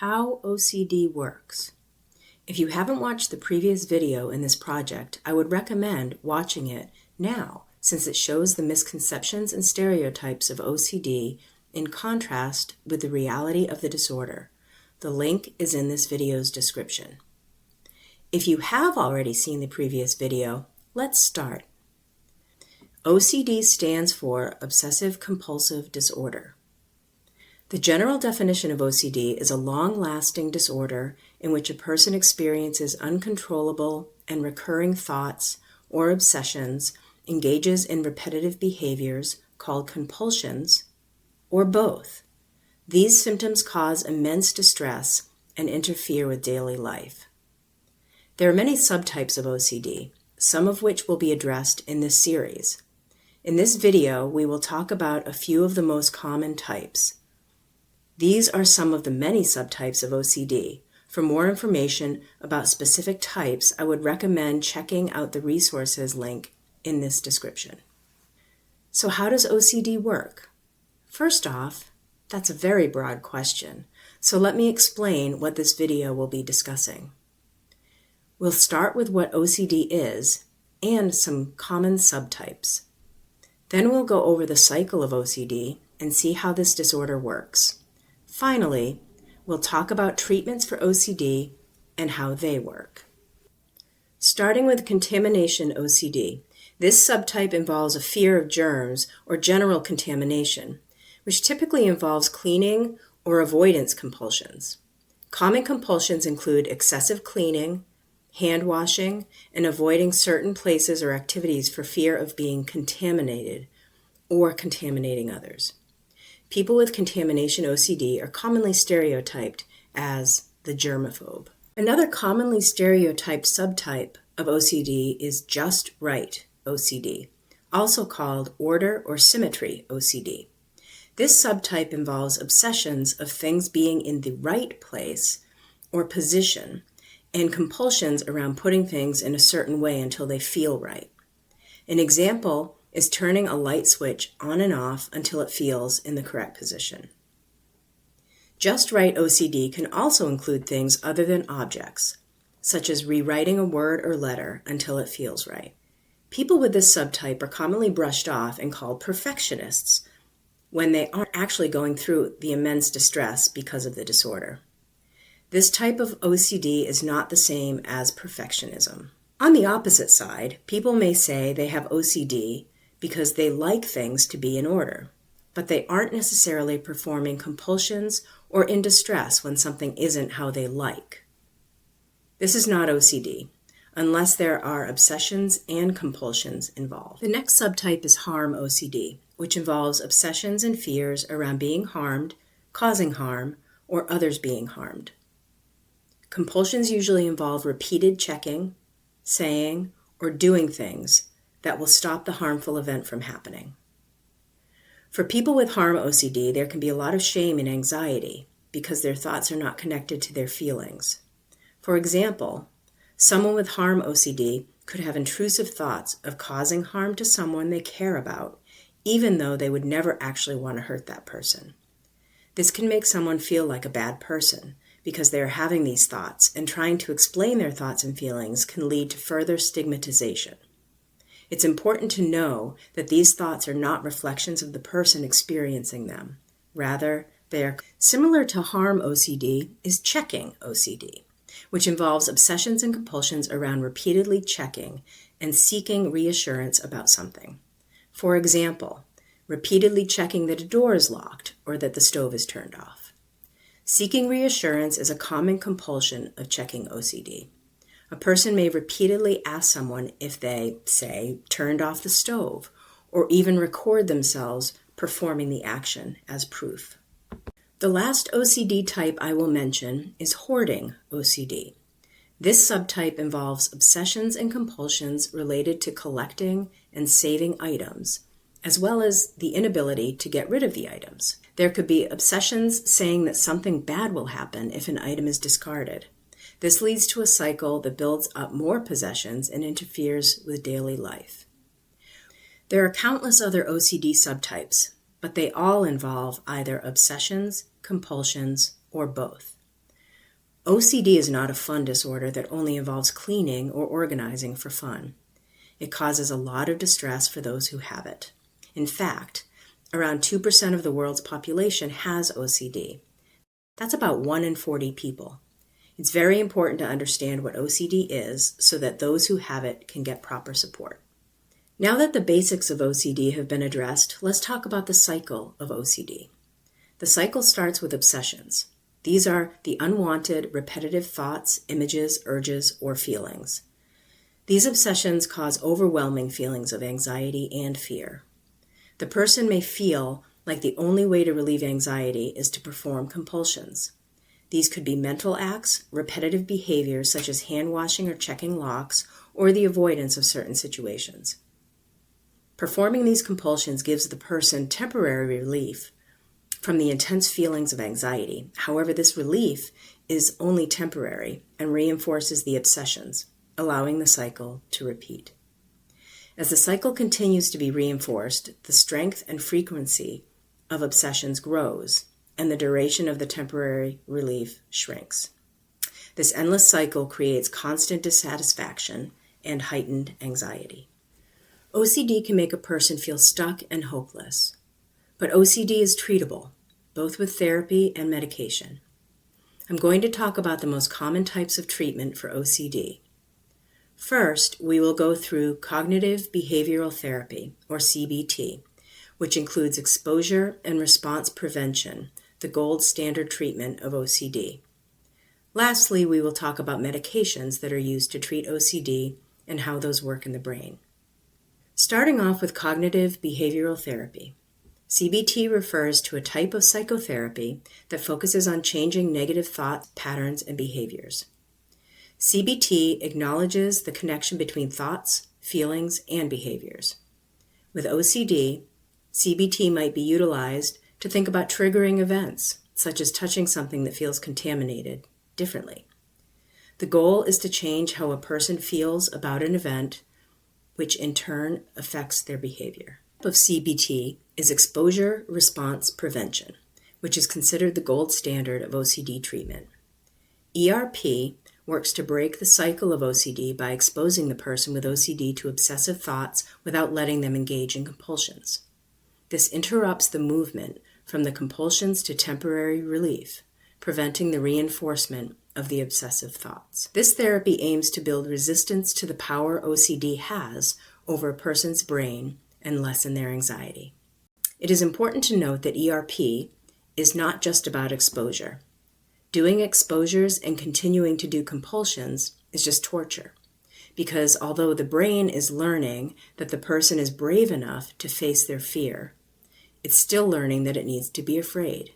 How OCD works. If you haven't watched the previous video in this project, I would recommend watching it now, since it shows the misconceptions and stereotypes of OCD in contrast with the reality of the disorder. The link is in this video's description. If you have already seen the previous video, let's start. OCD stands for obsessive-compulsive disorder. The general definition of OCD is a long-lasting disorder in which a person experiences uncontrollable and recurring thoughts or obsessions, engages in repetitive behaviors called compulsions, or both. These symptoms cause immense distress and interfere with daily life. There are many subtypes of OCD, some of which will be addressed in this series. In this video, we will talk about a few of the most common types. These are some of the many subtypes of OCD. For more information about specific types, I would recommend checking out the resources link in this description. So how does OCD work? First off, that's a very broad question, so let me explain what this video will be discussing. We'll start with what OCD is and some common subtypes. Then we'll go over the cycle of OCD and see how this disorder works. Finally, we'll talk about treatments for OCD and how they work. Starting with contamination OCD, this subtype involves a fear of germs or general contamination, which typically involves cleaning or avoidance compulsions. Common compulsions include excessive cleaning, hand washing, and avoiding certain places or activities for fear of being contaminated or contaminating others. People with contamination OCD are commonly stereotyped as the germaphobe. Another commonly stereotyped subtype of OCD is just right OCD, also called order or symmetry OCD. This subtype involves obsessions of things being in the right place or position and compulsions around putting things in a certain way until they feel right. An example is turning a light switch on and off until it feels in the correct position. Just right OCD can also include things other than objects, such as rewriting a word or letter until it feels right. People with this subtype are commonly brushed off and called perfectionists when they aren't actually going through the immense distress because of the disorder. This type of OCD is not the same as perfectionism. On the opposite side, people may say they have OCD because they like things to be in order, but they aren't necessarily performing compulsions or in distress when something isn't how they like. This is not OCD, unless there are obsessions and compulsions involved. The next subtype is harm OCD, which involves obsessions and fears around being harmed, causing harm, or others being harmed. Compulsions usually involve repeated checking, saying, or doing things that will stop the harmful event from happening. For people with harm OCD, there can be a lot of shame and anxiety because their thoughts are not connected to their feelings. For example, someone with harm OCD could have intrusive thoughts of causing harm to someone they care about, even though they would never actually want to hurt that person. This can make someone feel like a bad person because they are having these thoughts, and trying to explain their thoughts and feelings can lead to further stigmatization. It's important to know that these thoughts are not reflections of the person experiencing them. Rather, they are similar to harm OCD is checking OCD, which involves obsessions and compulsions around repeatedly checking and seeking reassurance about something. For example, repeatedly checking that a door is locked or that the stove is turned off. Seeking reassurance is a common compulsion of checking OCD. A person may repeatedly ask someone if they, say, turned off the stove, or even record themselves performing the action as proof. The last OCD type I will mention is hoarding OCD. This subtype involves obsessions and compulsions related to collecting and saving items, as well as the inability to get rid of the items. There could be obsessions saying that something bad will happen if an item is discarded. This leads to a cycle that builds up more possessions and interferes with daily life. There are countless other OCD subtypes, but they all involve either obsessions, compulsions, or both. OCD is not a fun disorder that only involves cleaning or organizing for fun. It causes a lot of distress for those who have it. In fact, around 2% of the world's population has OCD. That's about 1 in 40 people. It's very important to understand what OCD is so that those who have it can get proper support. Now that the basics of OCD have been addressed, let's talk about the cycle of OCD. The cycle starts with obsessions. These are the unwanted, repetitive thoughts, images, urges, or feelings. These obsessions cause overwhelming feelings of anxiety and fear. The person may feel like the only way to relieve anxiety is to perform compulsions. These could be mental acts, repetitive behaviors such as hand washing or checking locks, or the avoidance of certain situations. Performing these compulsions gives the person temporary relief from the intense feelings of anxiety. However, this relief is only temporary and reinforces the obsessions, allowing the cycle to repeat. As the cycle continues to be reinforced, the strength and frequency of obsessions grows, and the duration of the temporary relief shrinks. This endless cycle creates constant dissatisfaction and heightened anxiety. OCD can make a person feel stuck and hopeless, but OCD is treatable, both with therapy and medication. I'm going to talk about the most common types of treatment for OCD. First, we will go through cognitive behavioral therapy, or CBT, which includes exposure and response prevention, the gold standard treatment of OCD. Lastly, we will talk about medications that are used to treat OCD and how those work in the brain. Starting off with cognitive behavioral therapy. CBT refers to a type of psychotherapy that focuses on changing negative thoughts, patterns, and behaviors. CBT acknowledges the connection between thoughts, feelings, and behaviors. With OCD, CBT might be utilized to think about triggering events, such as touching something that feels contaminated, differently. The goal is to change how a person feels about an event, which in turn affects their behavior. Of CBT is exposure response prevention, which is considered the gold standard of OCD treatment. ERP works to break the cycle of OCD by exposing the person with OCD to obsessive thoughts without letting them engage in compulsions. This interrupts the movement from the compulsions to temporary relief, preventing the reinforcement of the obsessive thoughts. This therapy aims to build resistance to the power OCD has over a person's brain and lessen their anxiety. It is important to note that ERP is not just about exposure. Doing exposures and continuing to do compulsions is just torture, because although the brain is learning that the person is brave enough to face their fear, it's still learning that it needs to be afraid.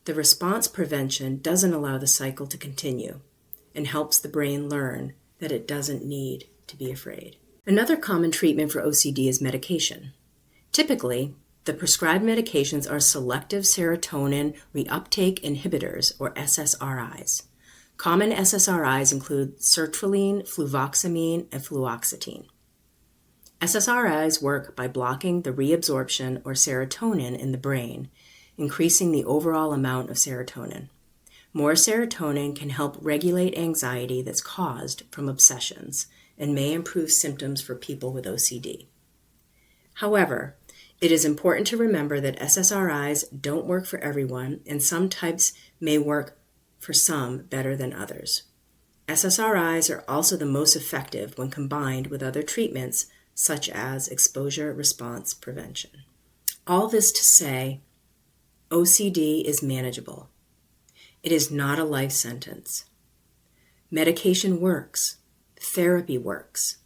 The response prevention doesn't allow the cycle to continue and helps the brain learn that it doesn't need to be afraid. Another common treatment for OCD is medication. Typically, the prescribed medications are selective serotonin reuptake inhibitors, or SSRIs. Common SSRIs include sertraline, fluvoxamine, and fluoxetine. SSRIs work by blocking the reabsorption or serotonin in the brain, increasing the overall amount of serotonin. More serotonin can help regulate anxiety that's caused from obsessions and may improve symptoms for people with OCD. However, it is important to remember that SSRIs don't work for everyone, and some types may work for some better than others. SSRIs are also the most effective when combined with other treatments, such as exposure response prevention. All this to say, OCD is manageable. It is not a life sentence. Medication works. Therapy works.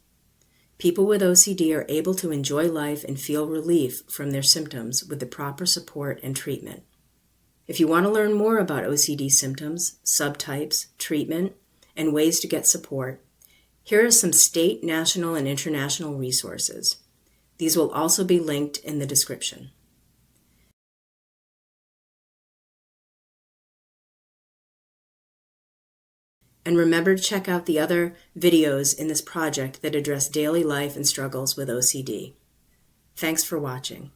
People with OCD are able to enjoy life and feel relief from their symptoms with the proper support and treatment. If you want to learn more about OCD symptoms, subtypes, treatment, and ways to get support, here are some state, national, and international resources. These will also be linked in the description. And remember to check out the other videos in this project that address daily life and struggles with OCD. Thanks for watching.